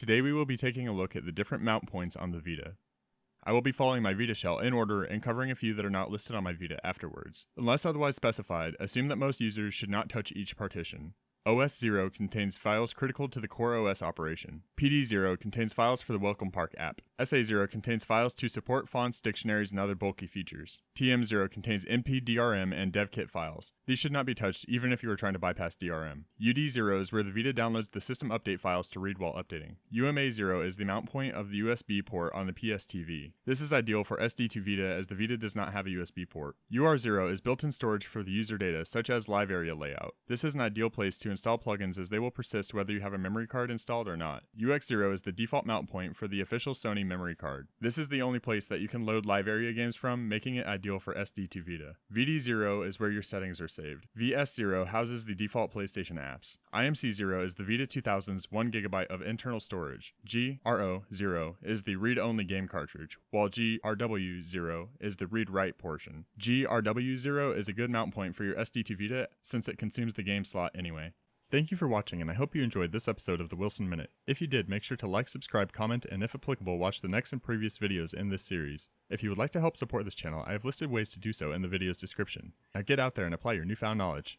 Today we will be taking a look at the different mount points on the Vita. I will be following my Vita shell in order and covering a few that are not listed on my Vita afterwards. Unless otherwise specified, assume that most users should not touch each partition. OS0 contains files critical to the core OS operation. PD0 contains files for the Welcome Park app. SA0 contains files to support fonts, dictionaries, and other bulky features. TM0 contains MP, DRM, and DevKit files. These should not be touched even if you are trying to bypass DRM. UD0 is where the Vita downloads the system update files to read while updating. UMA0 is the mount point of the USB port on the PSTV. This is ideal for SD to Vita as the Vita does not have a USB port. UR0 is built-in storage for the user data such as live area layout. This is an ideal place to install plugins as they will persist whether you have a memory card installed or not. UX0 is the default mount point for the official Sony memory card. This is the only place that you can load live area games from, making it ideal for SD to Vita. VD0 is where your settings are saved. VS0 houses the default PlayStation apps. IMC0 is the Vita 2000's 1GB of internal storage. GRO0 is the read-only game cartridge, while GRW0 is the read-write portion. GRW0 is a good mount point for your SD to Vita since it consumes the game slot anyway. Thank you for watching, and I hope you enjoyed this episode of the Wilson Minute. If you did, make sure to like, subscribe, comment, and if applicable, watch the next and previous videos in this series. If you would like to help support this channel, I have listed ways to do so in the video's description. Now get out there and apply your newfound knowledge.